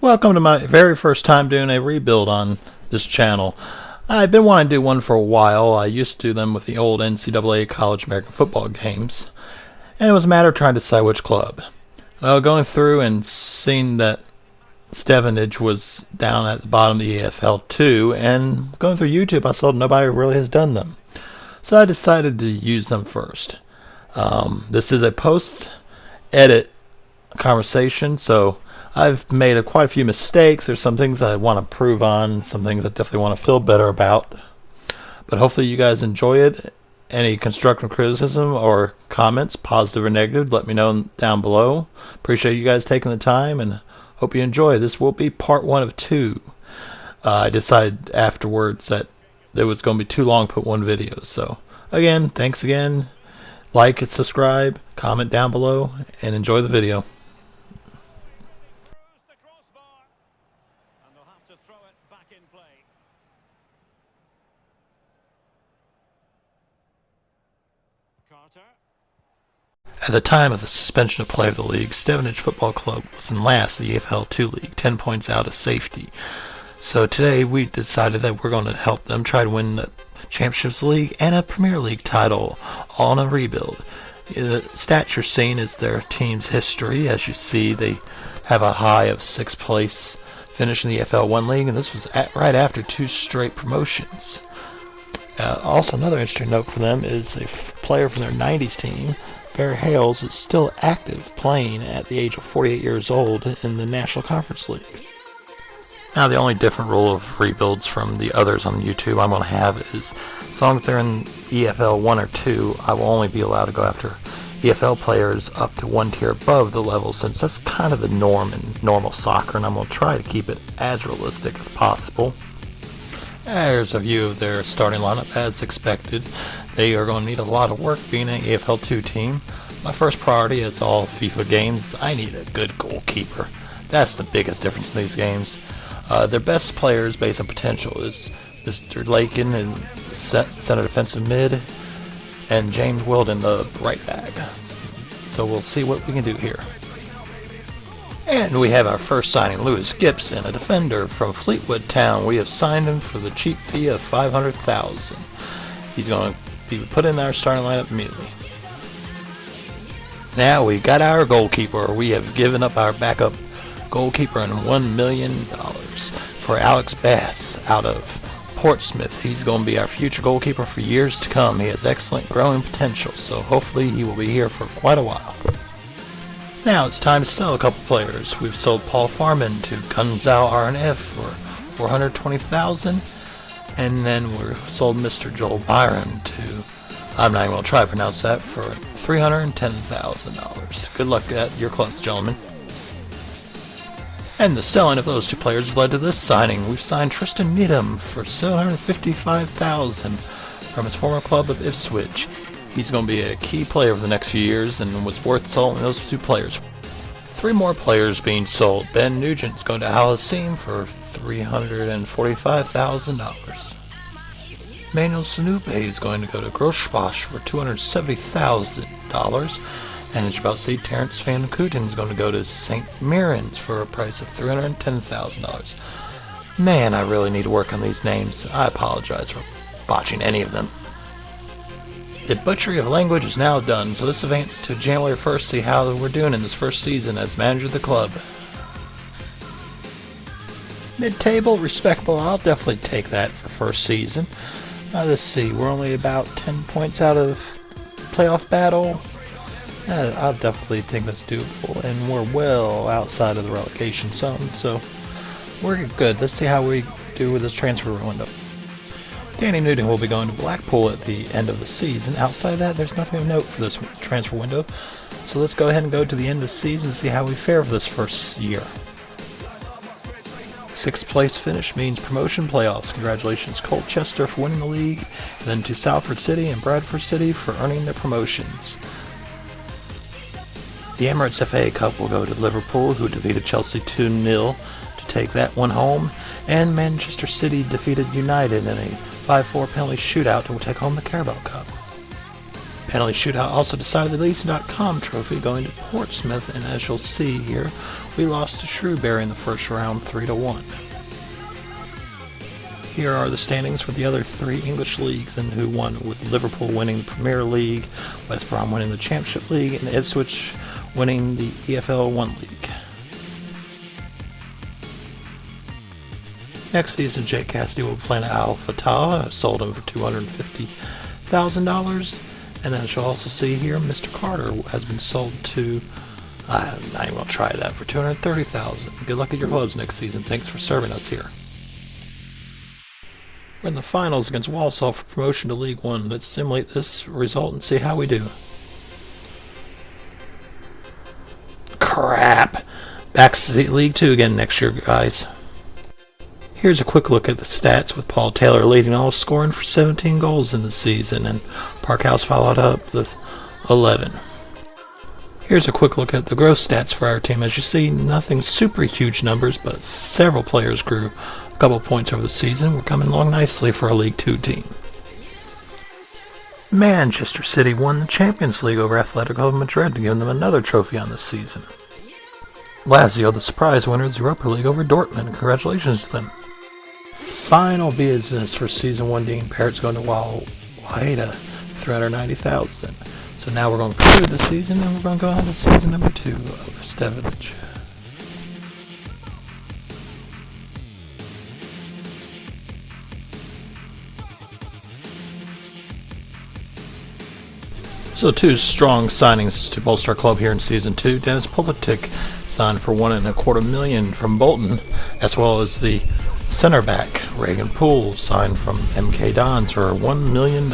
Welcome to my very first time doing a rebuild on this channel. I've been wanting to do one for a while. I used to do them with the old NCAA College American Football games, and it was a matter of trying to decide which club. Well, going through and seeing that Stevenage was down at the bottom of the EFL 2, and going through YouTube, I saw nobody really has done them. So I decided to use them first. This is a post-edit conversation, so I've made quite a few mistakes. There's some things I want to improve on, some things I definitely want to feel better about. But hopefully you guys enjoy it. Any constructive criticism or comments, positive or negative, let me know down below. Appreciate you guys taking the time and hope you enjoy. This will be part 1 of 2. I decided afterwards that it was going to be too long to put one video. So again, thanks again. Like and subscribe, comment down below, and enjoy the video. At the time of the suspension of play of the league, Stevenage Football Club was in last in the EFL 2 league, 10 points out of safety. So today we decided that we're going to help them try to win the Championships League and a Premier League title, all in a rebuild. The stats you're seeing is their team's history. As you see, they have a high of 6th place finish in the EFL 1 league, and this was right after 2 straight promotions. Also, another interesting note for them is a player from their 90s team, Bear Hales, is still active, playing at the age of 48 years old in the National Conference League. Now, the only different rule of rebuilds from the others on YouTube I'm going to have is, as long as they're in EFL 1 or 2, I will only be allowed to go after EFL players up to 1 tier above the level, since that's kind of the norm in normal soccer, and I'm going to try to keep it as realistic as possible. There's a view of their starting lineup as expected. They are going to need a lot of work being an EFL 2 team. My first priority, as all FIFA games, is I need a good goalkeeper. That's the biggest difference in these games. Their best players based on potential is Mr. Lakin in center defensive mid, and James Wilden, the right back. So we'll see what we can do here. And we have our first signing, Lewis Gibson, a defender from Fleetwood Town. We have signed him for the cheap fee of $500,000. He's going to be put in our starting lineup immediately. Now we got our goalkeeper. We have given up our backup goalkeeper and $1 million for Alex Bass out of Portsmouth. He's going to be our future goalkeeper for years to come. He has excellent growing potential, so hopefully he will be here for quite a while. Now it's time to sell a couple players. We've sold Paul Farman to Gunzal RNF for $420,000, and then we sold Mr. Joel Byron to, I'm not even going to try to pronounce that, for $310,000. Good luck at your clubs, gentlemen. And the selling of those 2 players led to this signing. We've signed Tristan Needham for $755,000 from his former club of Ipswich. He's going to be a key player for the next few years and was worth selling those 2 players. 3 more players being sold. Ben Nugent's going to Aliassime for $345,000. Manuel Sanupe is going to go to Grossbosch for $270,000. And as you're about to see, Terence Van Kooten is going to go to St. Mirren's for a price of $310,000. Man, I really need to work on these names. I apologize for botching any of them. The butchery of language is now done, so let's advance to January 1st, see how we're doing in this first season as manager of the club. Mid-table, respectable, I'll definitely take that for first season. Now let's see, we're only about 10 points out of playoff battle. I definitely think that's doable, and we're well outside of the relegation zone, so we're good. Let's see how we do with this transfer window. Danny Newton will be going to Blackpool at the end of the season. Outside of that, there's nothing of note for this transfer window. So let's go ahead and go to the end of the season and see how we fare for this first year. 6th place finish means promotion playoffs. Congratulations Colchester for winning the league, and then to Salford City and Bradford City for earning their promotions. The Emirates FA Cup will go to Liverpool, who defeated Chelsea 2-0 to take that one home, and Manchester City defeated United in a 5-4 penalty shootout to take home the Carabao Cup. Penalty shootout also decided the Leeds.com trophy, going to Portsmouth, and as you'll see here, we lost to Shrewsbury in the first round 3-1. Here are the standings for the other three English leagues and who won, with Liverpool winning the Premier League, West Brom winning the Championship League, and Ipswich winning the EFL 1 League. Next season, Jake Cassidy will be playing at Al Fatah. Sold him for $250,000. And as you'll also see here, Mr. Carter has been sold to, I'm not even going to try that, for $230,000. Good luck at your clubs next season. Thanks for serving us here. We're in the finals against Walsall for promotion to League One. Let's simulate this result and see how we do. Crap! Back to League Two again next year, guys. Here's a quick look at the stats, with Paul Taylor leading all, scoring for 17 goals in the season, and Parkhouse followed up with 11. Here's a quick look at the gross stats for our team. As you see, nothing super huge numbers, but several players grew a couple points over the season. We're coming along nicely for a League Two team. Manchester City won the Champions League over Atletico Madrid to give them another trophy on this season. Lazio, the surprise winners, the Europa League over Dortmund. Congratulations to them. Final business for Season 1 Dean Parrott's going to Wahida, $390,000. So now we're going to conclude the season, and we're going to go on to Season number 2 of Stevenage. So 2 strong signings to bolster our club here in Season 2. Dennis Politic signed for $1.25 million from Bolton, as well as the center back Reagan Poole signed from MK Dons for $1 million.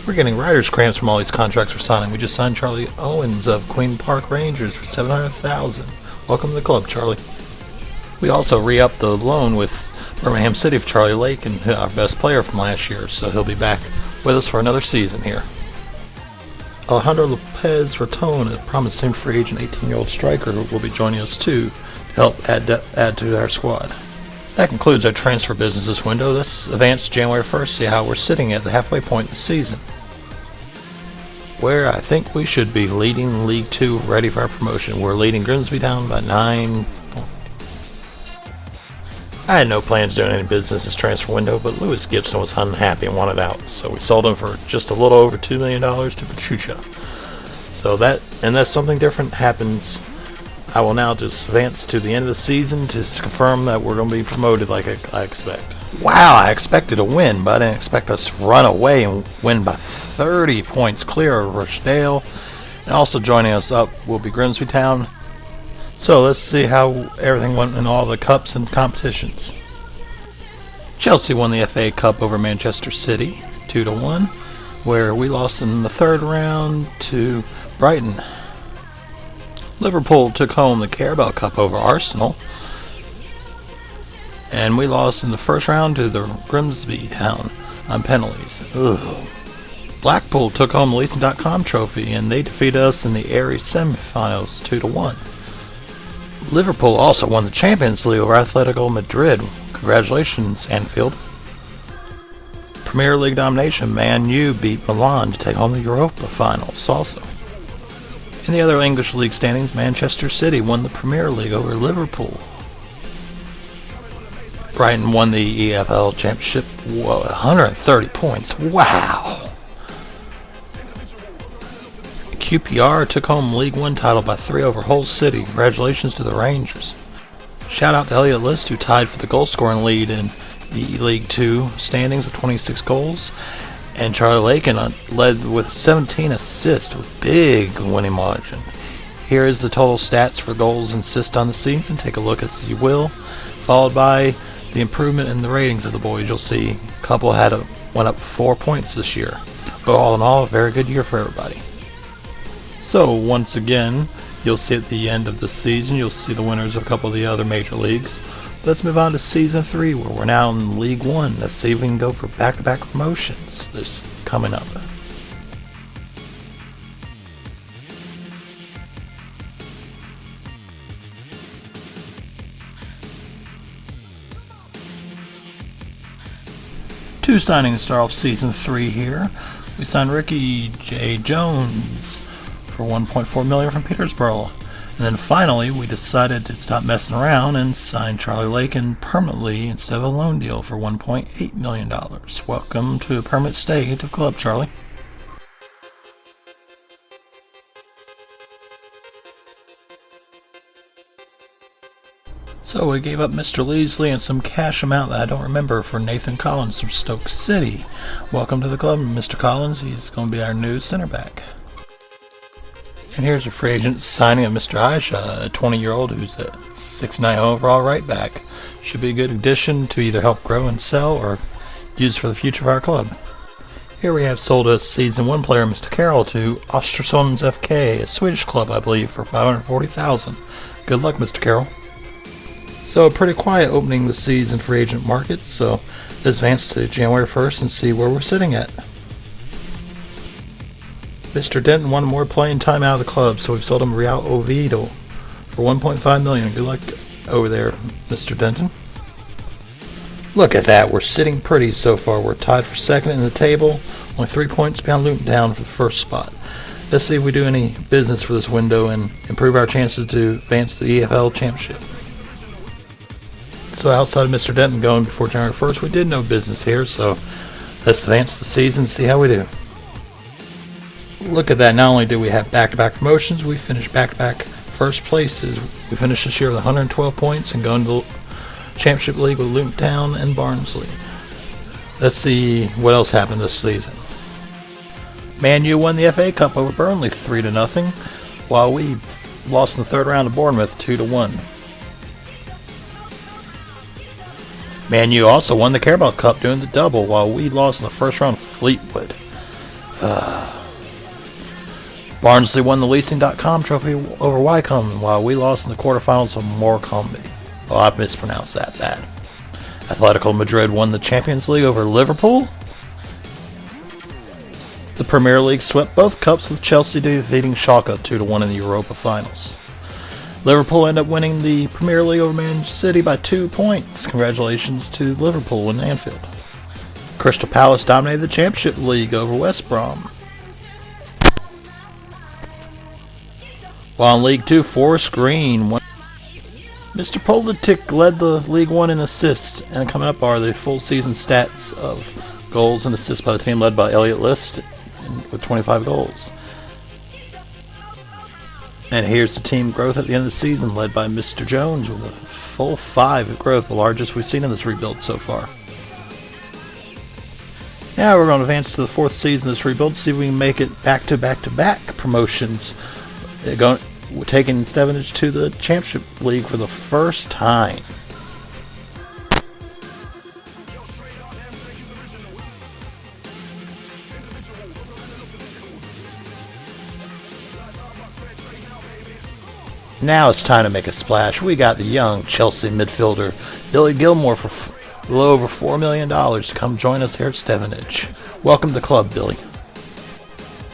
We're getting writer's cramps from all these contracts we're signing. We just signed Charlie Owens of Queen Park Rangers for $700,000. Welcome to the club, Charlie. We also re-upped the loan with Birmingham City for Charlie Lake, and our best player from last year, so he'll be back with us for another season here. Alejandro Lopez Raton, a promising free agent 18-year-old striker, will be joining us too to help add to our squad. That concludes our transfer business this window. Let's advance to January 1st, see how we're sitting at the halfway point of the season, where I think we should be leading League 2, ready for our promotion. We're leading Grimsby Town by 9 points. I had no plans doing any business this transfer window, but Lewis Gibson was unhappy and wanted out, so we sold him for just a little over $2 million to Pachuca. So unless something different happens, I will now just advance to the end of the season to confirm that we're going to be promoted like I expect. Wow, I expected a win, but I didn't expect us to run away and win by 30 points clear of Rochdale. And also joining us up will be Grimsby Town. So let's see how everything went in all the cups and competitions. Chelsea won the FA Cup over Manchester City 2-1, where we lost in the third round to Brighton. Liverpool took home the Carabao Cup over Arsenal, and we lost in the first round to the Grimsby Town on penalties. Ugh. Blackpool took home the Leeds.com trophy, and they defeated us in the Airy semi-finals 2-1. Liverpool also won the Champions League over Atletico Madrid. Congratulations, Anfield. Premier League domination, Man U beat Milan to take home the Europa finals also. In the other English league standings, Manchester City won the Premier League over Liverpool. Brighton won the EFL Championship, 130 points. Wow! QPR took home League One title by 3 over Hull City. Congratulations to the Rangers. Shout out to Elliot List, who tied for the goal scoring lead in the League Two standings with 26 goals. And Charlie Lakin led with 17 assists with big winning margin. Here is the total stats for goals and assists on the season. Take a look as you will. Followed by the improvement in the ratings of the boys. You'll see a couple went up 4 points this year. But all in all, a very good year for everybody. So once again, you'll see at the end of the season, you'll see the winners of a couple of the other major leagues. Let's move on to Season 3, where we're now in League 1. Let's see if we can go for back-to-back promotions this coming up. Two signings to start off Season 3 here. We signed Ricky J. Jones for $1.4 million from Petersboro. And then finally, we decided to stop messing around and sign Charlie Lakin permanently instead of a loan deal for $1.8 million. Welcome to a permanent stay at the club, Charlie. So we gave up Mr. Leasley and some cash amount that I don't remember for Nathan Collins from Stoke City. Welcome to the club, Mr. Collins. He's going to be our new center back. And here's a free agent signing of Mr. Aisha, a 20-year-old who's a 6'9" overall right back. Should be a good addition to either help grow and sell or use for the future of our club. Here we have sold a Season 1 player, Mr. Carroll, to Östersunds FK, a Swedish club, I believe, for $540,000. Good luck, Mr. Carroll. So a pretty quiet opening the season free agent market, so let's advance to January 1st and see where we're sitting at. Mr. Denton wanted more playing time out of the club, so we've sold him Real Oviedo for $1.5 million. Good luck over there, Mr. Denton. Look at that, we're sitting pretty so far. We're tied for second in the table, only 3 points behind Luton Town for the first spot. Let's see if we do any business for this window and improve our chances to advance to the EFL Championship. So outside of Mr. Denton going before January 1st, we did no business here, so let's advance the season and see how we do. Look at that, not only do we have back-to-back promotions, we finished back-to-back first places. We finished this year with 112 points and going to the Championship League with Luton Town and Barnsley. Let's see what else happened this season. Man U won the FA Cup over Burnley 3-0, while we lost in the third round to Bournemouth 2-1. Man U also won the Carabao Cup doing the double, while we lost in the first round to Fleetwood. Barnsley won the Leasing.com trophy over Wycombe, while we lost in the quarterfinals of Morecambe. Oh, I mispronounced that bad. Atletico Madrid won the Champions League over Liverpool. The Premier League swept both cups, with Chelsea defeating Schalke 2-1 in the Europa finals. Liverpool ended up winning the Premier League over Man City by 2 points. Congratulations to Liverpool in Anfield. Crystal Palace dominated the Championship League over West Brom. While in League 2, Forest Green won. Mr. Politic led the League 1 in assists, and coming up are the full season stats of goals and assists by the team led by Elliot List with 25 goals. And here's the team growth at the end of the season, led by Mr. Jones with a full 5 growth, the largest we've seen in this rebuild so far. Now we're going to advance to the 4th season of this rebuild, see if we can make it back-to-back promotions, taking Stevenage to the Championship League for the first time. Now it's time to make a splash. We got the young Chelsea midfielder Billy Gilmore for a little over $4 million to come join us here at Stevenage. Welcome to the club, Billy.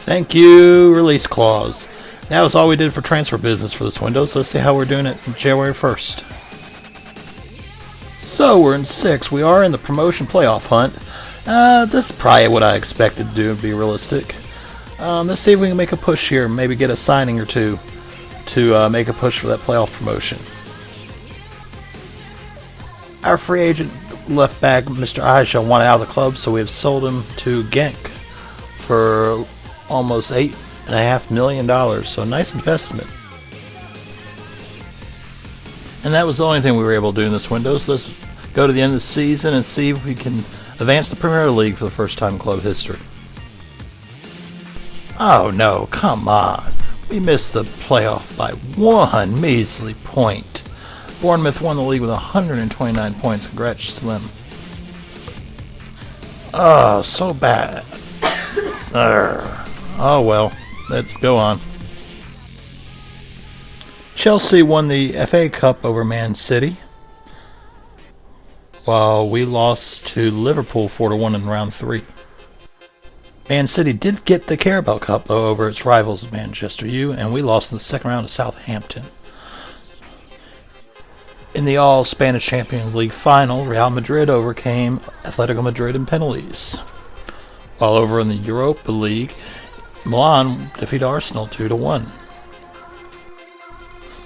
Thank you, release clause. That was all we did for transfer business for this window, so let's see how we're doing it January 1st. So we're in 6th. We are in the promotion playoff hunt. This is probably what I expected to do, to be realistic. Let's see if we can make a push here, maybe get a signing or two to make a push for that playoff promotion. Our free agent left back, Mr. Aisha, wanted out of the club, so we have sold him to Genk for almost $8.5 million, so a nice investment. And that was the only thing we were able to do in this window, so let's go to the end of the season and see if we can advance the Premier League for the first time in club history. Oh no, come on. We missed the playoff by 1 measly point. Bournemouth won the league with 129 points. Congrats to them. Oh, so bad. Oh well, let's go on. Chelsea won the FA Cup over Man City, while we lost to Liverpool 4-1 in round 3. Man City did get the Carabao Cup, though, over its rivals Manchester U, and we lost in the second round to Southampton. In the All-Spanish Champions League final, Real Madrid overcame Atletico Madrid in penalties. While over in the Europa League, Milan defeat Arsenal 2-1.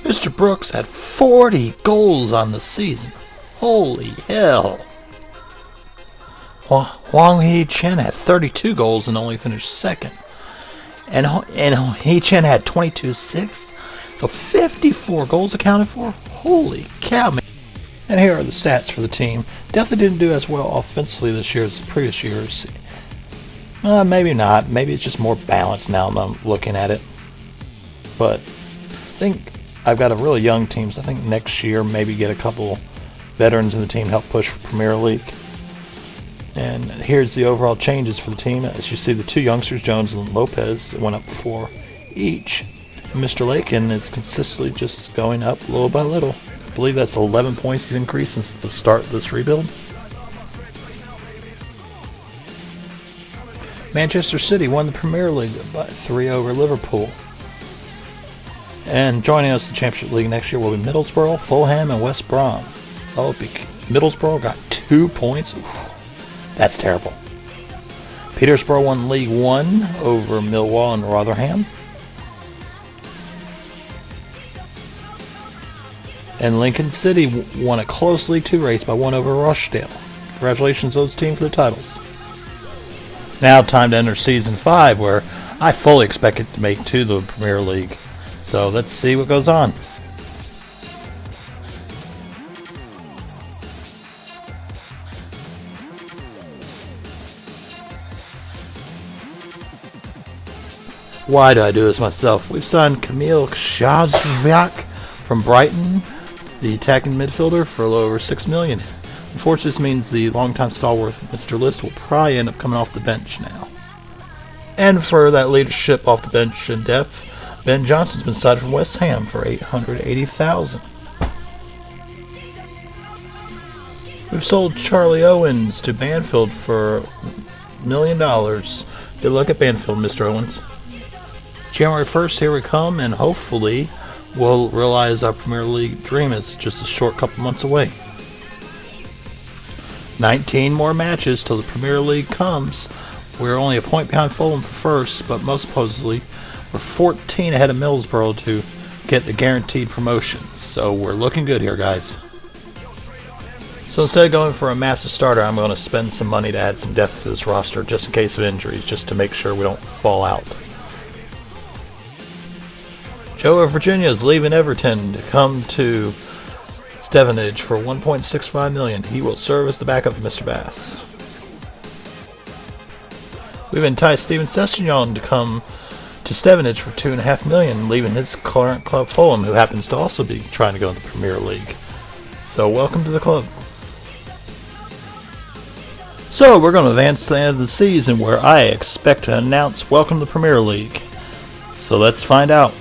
Mr. Brooks had 40 goals on the season. Holy hell. Huang Hee-Chen had 32 goals and only finished second. And Hee-Chen had 22 assists. So 54 goals accounted for. Holy cow, man. And here are the stats for the team. Definitely didn't do as well offensively this year as the previous years. Maybe not. Maybe it's just more balanced now that I'm looking at it. But I think I've got a really young team, so I think next year maybe get a couple veterans in the team to help push for Premier League. And here's the overall changes for the team. As you see, the two youngsters, Jones and Lopez, went up 4 each. Mr. Lakin is consistently just going up little by little. I believe that's 11 points he's increased since the start of this rebuild. Manchester City won the Premier League by 3 over Liverpool. And joining us in the Championship League next year will be Middlesbrough, Fulham, and West Brom. Oh, Middlesbrough got 2 points. Oof, that's terrible. Peterborough won League 1 over Millwall and Rotherham. And Lincoln City won a close League 2 race by 1 over Rochdale. Congratulations to those teams for the titles. Now time to enter Season 5, where I fully expect it to make to the Premier League. So let's see what goes on. Why do I do this myself? We've signed Kamil Kshazviak from Brighton, the attacking midfielder, for a little over $6 million. Unfortunately, this means the longtime stalwart Mr. List will probably end up coming off the bench now. And for that leadership off the bench in depth, Ben Johnson's been signed from West Ham for $880,000. We've sold Charlie Owens to Banfield for $1 million. Good luck at Banfield, Mr. Owens. January 1st, here we come, and hopefully we'll realize our Premier League dream is just a short couple months away. 19 more matches till the Premier League comes. We're only a point behind Fulham for first, but most supposedly we're 14 ahead of Middlesbrough to get the guaranteed promotion. So we're looking good here, guys. So instead of going for a massive starter, I'm going to spend some money to add some depth to this roster just in case of injuries, just to make sure we don't fall out. Joe of Virginia is leaving Everton to come to Stevenage for $1.65 million. He will serve as the backup of Mr. Bass. We've enticed Steven Sessegnon to come to Stevenage for $2.5 million, leaving his current club Fulham, who happens to also be trying to go in the Premier League. So welcome to the club. So we're going to advance to the end of the season, where I expect to announce welcome to the Premier League. So let's find out.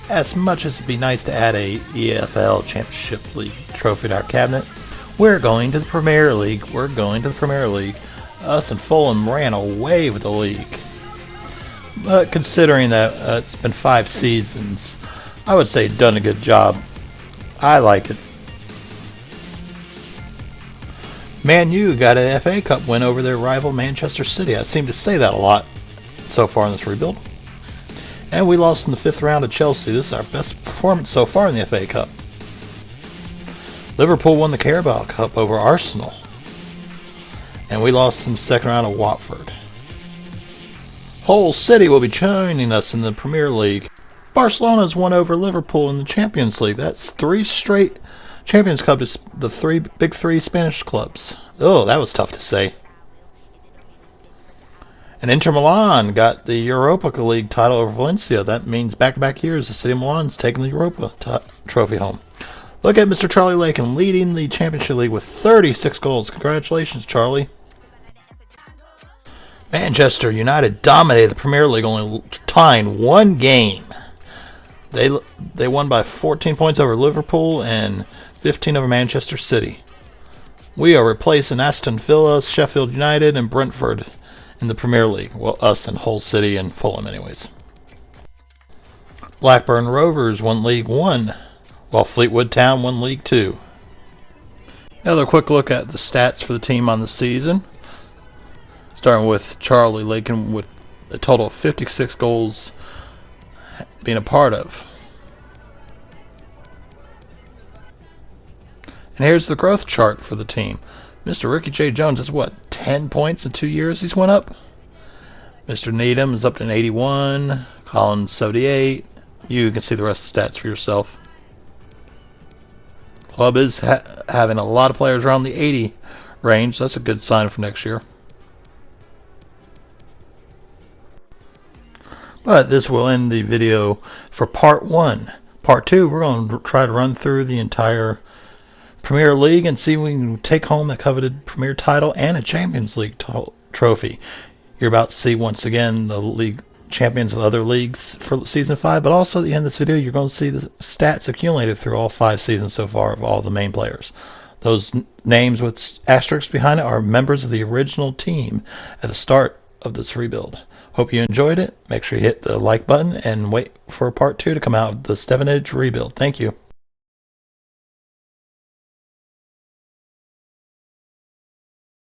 As much as it'd be nice to add a EFL Championship League trophy to our cabinet, we're going to the Premier League. We're going to the Premier League. Us and Fulham ran away with the league. But considering that it's been 5 seasons, I would say done a good job. I like it. Man U got an FA Cup win over their rival Manchester City. I seem to say that a lot so far in this rebuild. And we lost in the 5th round of Chelsea. This is our best performance so far in the FA Cup. Liverpool won the Carabao Cup over Arsenal. And we lost in the 2nd round of Watford. Hull City will be joining us in the Premier League. Barcelona's won over Liverpool in the Champions League. That's 3 straight Champions Cup to the big three Spanish clubs. Oh, that was tough to say. And Inter Milan got the Europa League title over Valencia. That means back-to-back years the city of Milan's taking the Europa trophy home. Look at Mr. Charlie Lakin leading the Championship League with 36 goals. Congratulations, Charlie. Manchester United dominated the Premier League, only tying 1 game. They won by 14 points over Liverpool and 15 over Manchester City. We are replacing Aston Villa, Sheffield United, and Brentford in the Premier League. Well, us and Hull City and Fulham anyways. Blackburn Rovers won League 1, while Fleetwood Town won League 2. Another quick look at the stats for the team on the season. Starting with Charlie Lakin with a total of 56 goals being a part of. And here's the growth chart for the team. Mr. Ricky J. Jones is what, 10 points in 2 years he's went up? Mr. Needham is up to an 81. Collins 78. You can see the rest of the stats for yourself. Club is having a lot of players around the 80 range. That's a good sign for next year. But this will end the video for part 1. Part 2, we're going to try to run through the entire Premier League and see if we can take home the coveted Premier title and a Champions League trophy. You're about to see once again the league champions of other leagues for season 5, but also at the end of this video you're going to see the stats accumulated through all 5 seasons so far of all the main players. Those names with asterisks behind it are members of the original team at the start of this rebuild. Hope you enjoyed it. Make sure you hit the like button and wait for part 2 to come out of the Stevenage rebuild. Thank you.